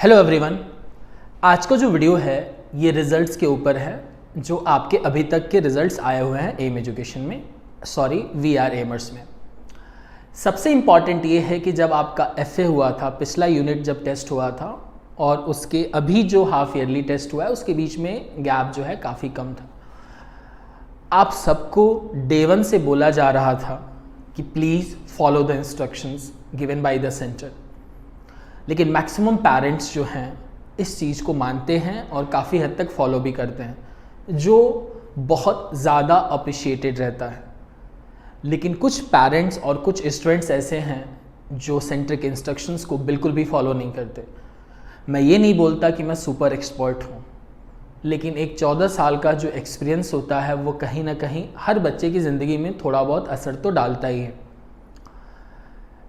Hello everyone. आज का जो वीडियो है ये रिजल्ट्स के ऊपर है जो आपके अभी तक के रिजल्ट्स आए हुए हैं एम एजुकेशन में, सॉरी वीआर एमर्स में। सबसे इम्पॉर्टेंट ये है कि जब आपका एफए हुआ था, पिछला यूनिट जब टेस्ट हुआ था और उसके अभी जो हाफ ईयरली टेस्ट हुआ है उसके बीच में गैप जो है काफ़ी कम था। आप सबको डे 1 से बोला जा रहा था कि please follow the instructions given by the centre, लेकिन मैक्सिमम पेरेंट्स जो हैं इस चीज़ को मानते हैं और काफ़ी हद तक फॉलो भी करते हैं, जो बहुत ज़्यादा अप्रिशिएटेड रहता है। लेकिन कुछ पेरेंट्स और कुछ स्टूडेंट्स ऐसे हैं जो सेंटर के इंस्ट्रक्शंस को बिल्कुल भी फॉलो नहीं करते। मैं ये नहीं बोलता कि मैं सुपर एक्सपर्ट हूँ, लेकिन एक 14 साल का जो एक्सपीरियंस होता है वो कहीं ना कहीं हर बच्चे की ज़िंदगी में थोड़ा बहुत असर तो डालता ही है।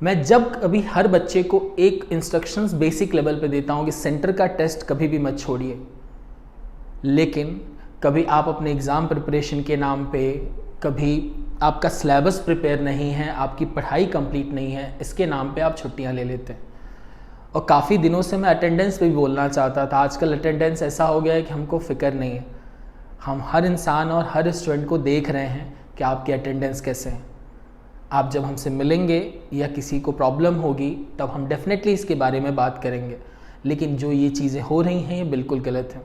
मैं जब कभी हर बच्चे को एक इंस्ट्रक्शंस बेसिक लेवल पे देता हूँ कि सेंटर का टेस्ट कभी भी मत छोड़िए, लेकिन कभी आप अपने एग्ज़ाम प्रिपरेशन के नाम पे, कभी आपका सिलेबस प्रिपेयर नहीं है, आपकी पढ़ाई कंप्लीट नहीं है, इसके नाम पे आप छुट्टियाँ ले लेते हैं। और काफ़ी दिनों से मैं अटेंडेंस पे भी बोलना चाहता था। आजकल अटेंडेंस ऐसा हो गया है कि हमको फ़िक्र नहीं है। हम हर इंसान और हर स्टूडेंट को देख रहे हैं कि आपके अटेंडेंस कैसे हैं। आप जब हमसे मिलेंगे या किसी को प्रॉब्लम होगी तब हम डेफिनेटली इसके बारे में बात करेंगे, लेकिन जो ये चीज़ें हो रही हैं ये बिल्कुल गलत है।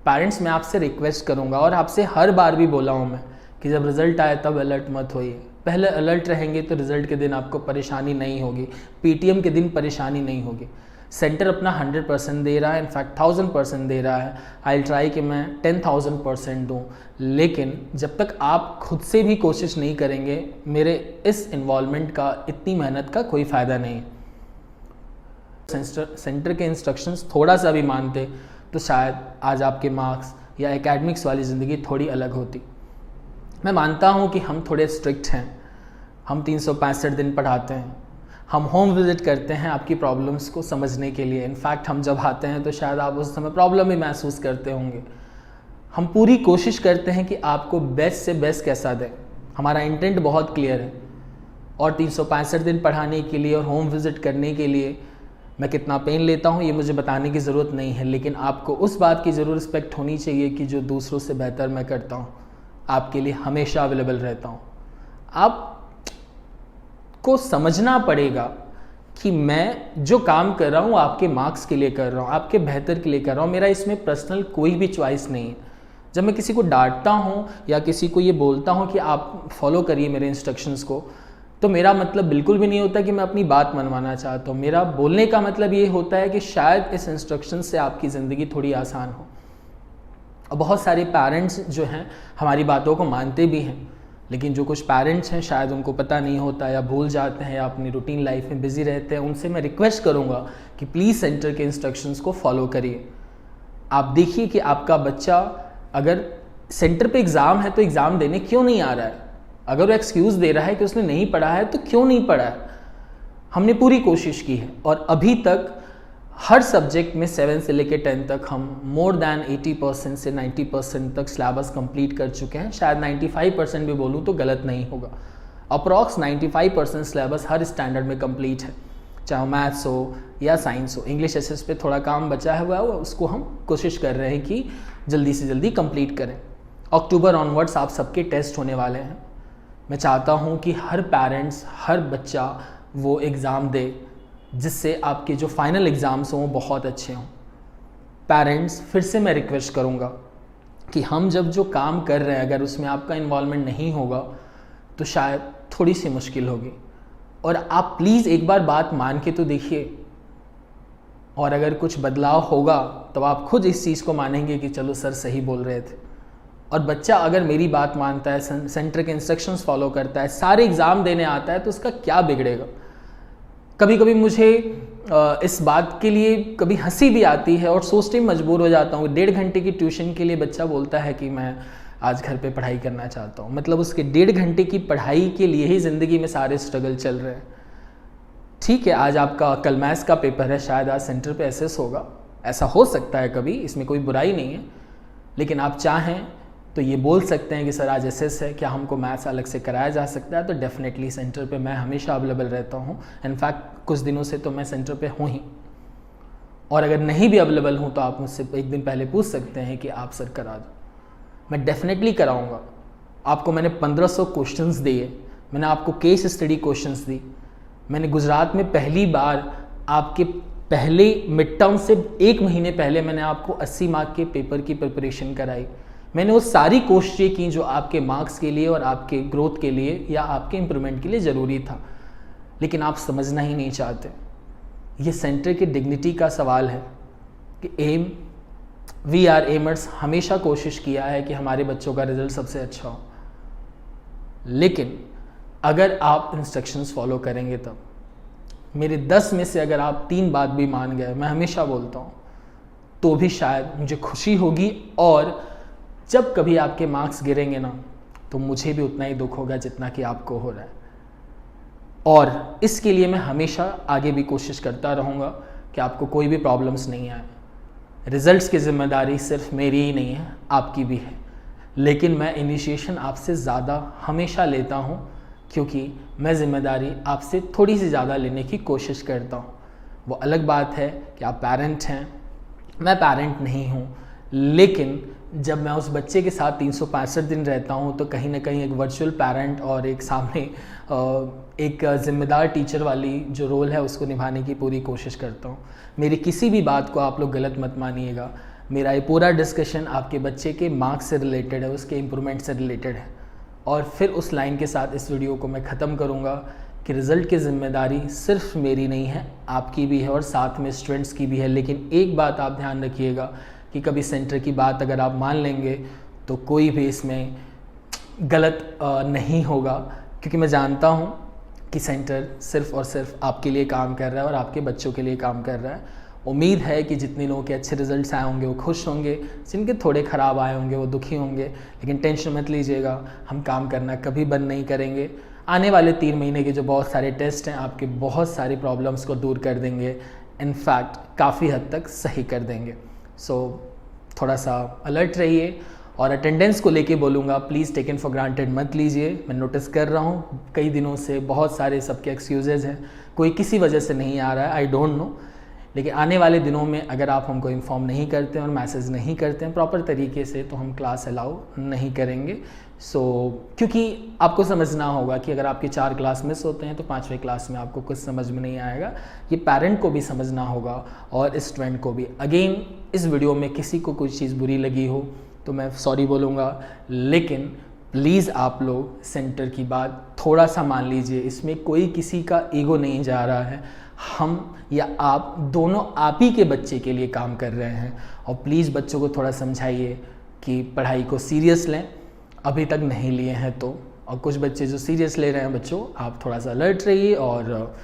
पेरेंट्स, मैं आपसे रिक्वेस्ट करूंगा और आपसे हर बार भी बोला हूं मैं कि जब रिज़ल्ट आए तब अलर्ट मत होइए। पहले अलर्ट रहेंगे तो रिज़ल्ट के दिन आपको परेशानी नहीं होगी, पीटीएम के दिन परेशानी नहीं होगी। सेंटर अपना 100% दे रहा है, इनफैक्ट 1000% दे रहा है। आई ट्राई कि मैं 10,000% दूँ, लेकिन जब तक आप खुद से भी कोशिश नहीं करेंगे मेरे इस इन्वॉल्वमेंट का, इतनी मेहनत का कोई फ़ायदा नहीं है। सेंटर के इंस्ट्रक्शंस थोड़ा सा भी मानते तो शायद आज आपके मार्क्स या एकेडमिक्स वाली ज़िंदगी थोड़ी अलग होती। मैं मानता हूँ कि हम थोड़े स्ट्रिक्ट हैं, हम 365 दिन पढ़ाते हैं, हम होम विज़िट करते हैं आपकी प्रॉब्लम्स को समझने के लिए। इनफैक्ट हम जब आते हैं तो शायद आप उस समय प्रॉब्लम ही महसूस करते होंगे। हम पूरी कोशिश करते हैं कि आपको बेस्ट से बेस्ट कैसा दें। हमारा इंटेंट बहुत क्लियर है और 365 दिन पढ़ाने के लिए और होम विज़िट करने के लिए मैं कितना पेन लेता हूँ ये मुझे बताने की ज़रूरत नहीं है, लेकिन आपको उस बात की ज़रूर रिस्पेक्ट होनी चाहिए कि जो दूसरों से बेहतर मैं करता हूँ, आपके लिए हमेशा अवेलेबल रहता हूँ। आप को समझना पड़ेगा कि मैं जो काम कर रहा हूँ आपके मार्क्स के लिए कर रहा हूँ, आपके बेहतर के लिए कर रहा हूँ। मेरा इसमें पर्सनल कोई भी चॉइस नहीं है। जब मैं किसी को डांटता हूँ या किसी को ये बोलता हूँ कि आप फॉलो करिए मेरे इंस्ट्रक्शंस को, तो मेरा मतलब बिल्कुल भी नहीं होता कि मैं अपनी बात मनवाना चाहता हूँ। मेरा बोलने का मतलब ये होता है कि शायद इस इंस्ट्रक्शन से आपकी ज़िंदगी थोड़ी आसान हो। और बहुत सारे पेरेंट्स जो हैं हमारी बातों को मानते भी हैं, लेकिन जो कुछ पेरेंट्स हैं शायद उनको पता नहीं होता या भूल जाते हैं या अपनी रूटीन लाइफ में बिजी रहते हैं। उनसे मैं रिक्वेस्ट करूंगा कि प्लीज़ सेंटर के इंस्ट्रक्शंस को फॉलो करिए। आप देखिए कि आपका बच्चा अगर सेंटर पे एग्ज़ाम है तो एग्ज़ाम देने क्यों नहीं आ रहा है। अगर वो एक्सक्यूज़ दे रहा है कि उसने नहीं पढ़ा है तो क्यों नहीं पढ़ा है। हमने पूरी कोशिश की है और अभी तक हर सब्जेक्ट में 7 से लेकर 10 तक हम मोर दैन 80% से 90% तक सिलेबस कंप्लीट कर चुके हैं। शायद 95% भी बोलूँ तो गलत नहीं होगा। अप्रॉक्स 95% सिलेबस हर स्टैंडर्ड में कंप्लीट है, चाहे मैथ्स हो या साइंस हो। इंग्लिश एसएस पे थोड़ा काम बचा हुआ है, उसको हम कोशिश कर रहे हैं कि जल्दी से जल्दी कंप्लीट करें। अक्टूबर ऑनवर्ड्स आप सबके टेस्ट होने वाले हैं। मैं चाहता हूँ कि हर पेरेंट्स, हर बच्चा वो एग्ज़ाम दे जिससे आपके जो फाइनल एग्ज़ाम्स हों वो बहुत अच्छे हों। पेरेंट्स, फिर से मैं रिक्वेस्ट करूँगा कि हम जब जो काम कर रहे हैं अगर उसमें आपका इन्वॉल्वमेंट नहीं होगा तो शायद थोड़ी सी मुश्किल होगी। और आप प्लीज़ एक बार बात मान के तो देखिए, और अगर कुछ बदलाव होगा तो आप खुद इस चीज़ को मानेंगे कि चलो सर सही बोल रहे थे। और बच्चा अगर मेरी बात मानता है, सेंटर के इंस्ट्रक्शंस फॉलो करता है, सारे एग्ज़ाम देने आता है, तो उसका क्या बिगड़ेगा। कभी कभी मुझे इस बात के लिए कभी हंसी भी आती है और सोचते ही मजबूर हो जाता हूँ। 1.5 घंटे की ट्यूशन के लिए बच्चा बोलता है कि मैं आज घर पे पढ़ाई करना चाहता हूँ। मतलब उसके 1.5 घंटे की पढ़ाई के लिए ही ज़िंदगी में सारे स्ट्रगल चल रहे हैं। ठीक है, आज आपका कल मैथ्स का पेपर है, शायद आज सेंटर पे एसएस होगा, ऐसा हो सकता है कभी, इसमें कोई बुराई नहीं है। लेकिन आप चाहें तो ये बोल सकते हैं कि सर आज एसएस है, क्या हमको मैथ्स अलग से कराया जा सकता है। तो डेफिनेटली सेंटर पे मैं हमेशा अवेलेबल रहता हूँ। इनफैक्ट कुछ दिनों से तो मैं सेंटर पे हूँ ही। और अगर नहीं भी अवेलेबल हूँ तो आप मुझसे एक दिन पहले पूछ सकते हैं कि आप सर करा दो, मैं डेफिनेटली कराऊँगा। आपको मैंने 1500 क्वेश्चंस दिए, मैंने आपको केस स्टडी क्वेश्चंस दी, मैंने गुजरात में पहली बार आपके पहले मिड टर्म से 1 महीने पहले मैंने आपको 80 मार्क के पेपर की प्रिपरेशन कराई। मैंने वो सारी कोशिशें की जो आपके मार्क्स के लिए और आपके ग्रोथ के लिए या आपके इम्प्रूवमेंट के लिए ज़रूरी था, लेकिन आप समझना ही नहीं चाहते। ये सेंटर की डिग्निटी का सवाल है कि वी आर एमर्स हमेशा कोशिश किया है कि हमारे बच्चों का रिजल्ट सबसे अच्छा हो, लेकिन अगर आप इंस्ट्रक्शंस फॉलो करेंगे तब। मेरे 10 में से अगर आप 3 बात भी मान गए, मैं हमेशा बोलता हूँ, तो भी शायद मुझे खुशी होगी, और जब कभी आपके मार्क्स गिरेंगे ना तो मुझे भी उतना ही दुख होगा जितना कि आपको हो रहा है। और इसके लिए मैं हमेशा आगे भी कोशिश करता रहूँगा कि आपको कोई भी प्रॉब्लम्स नहीं आए। रिजल्ट्स की जिम्मेदारी सिर्फ मेरी ही नहीं है, आपकी भी है, लेकिन मैं इनिशिएशन आपसे ज़्यादा हमेशा लेता हूँ, क्योंकि मैं जिम्मेदारी आपसे थोड़ी सी ज़्यादा लेने की कोशिश करता हूँ। वो अलग बात है कि आप पेरेंट हैं, मैं पेरेंट नहीं हूँ, लेकिन जब मैं उस बच्चे के साथ 365 दिन रहता हूँ तो कहीं ना कहीं एक वर्चुअल पेरेंट और एक सामने एक जिम्मेदार टीचर वाली जो रोल है उसको निभाने की पूरी कोशिश करता हूँ। मेरी किसी भी बात को आप लोग गलत मत मानिएगा, मेरा ये पूरा डिस्कशन आपके बच्चे के मार्क्स से रिलेटेड है, उसके इम्प्रूवमेंट से रिलेटेड है। और फिर उस लाइन के साथ इस वीडियो को मैं ख़त्म करूँगा कि रिज़ल्ट की ज़िम्मेदारी सिर्फ मेरी नहीं है, आपकी भी है और साथ में स्टूडेंट्स की भी है। लेकिन एक बात आप ध्यान रखिएगा कि कभी सेंटर की बात अगर आप मान लेंगे तो कोई भी इसमें गलत नहीं होगा, क्योंकि मैं जानता हूँ कि सेंटर सिर्फ और सिर्फ आपके लिए काम कर रहा है और आपके बच्चों के लिए काम कर रहा है। उम्मीद है कि जितने लोगों के अच्छे रिजल्ट्स आए होंगे वो खुश होंगे, जिनके थोड़े ख़राब आए होंगे वो दुखी होंगे, लेकिन टेंशन मत लीजिएगा, हम काम करना कभी बंद नहीं करेंगे। आने वाले 3 महीने के जो बहुत सारे टेस्ट हैं आपके बहुत सारी प्रॉब्लम्स को दूर कर देंगे, इनफैक्ट काफ़ी हद तक सही कर देंगे। सो थोड़ा सा अलर्ट रहिए, और अटेंडेंस को लेके बोलूँगा प्लीज़ टेकन फॉर ग्रांटेड मत लीजिए। मैं नोटिस कर रहा हूँ कई दिनों से बहुत सारे सबके एक्सक्यूज़ेज़ हैं, कोई किसी वजह से नहीं आ रहा है, आई डोंट नो, लेकिन आने वाले दिनों में अगर आप हमको इन्फॉर्म नहीं करते हैं और मैसेज नहीं करते हैं प्रॉपर तरीके से तो हम क्लास अलाउ नहीं करेंगे। क्योंकि आपको समझना होगा कि अगर आपकी 4 क्लास मिस होते हैं तो 5वीं क्लास में आपको कुछ समझ में नहीं आएगा। ये पेरेंट को भी समझना होगा और स्टूडेंट को भी। अगेन इस वीडियो में किसी को कोई चीज़ बुरी लगी हो तो मैं सॉरी बोलूँगा, लेकिन प्लीज़ आप लोग सेंटर की बात थोड़ा सा मान लीजिए। इसमें कोई किसी का ईगो नहीं जा रहा है, हम या आप दोनों आप ही के बच्चे के लिए काम कर रहे हैं। और प्लीज़ बच्चों को थोड़ा समझाइए कि पढ़ाई को सीरियस लें, अभी तक नहीं लिए हैं तो, और कुछ बच्चे जो सीरियस ले रहे हैं बच्चों, आप थोड़ा सा अलर्ट रहिए और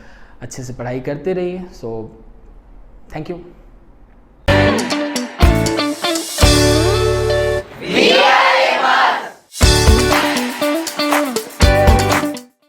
अच्छे से पढ़ाई करते रहिए। So thank you.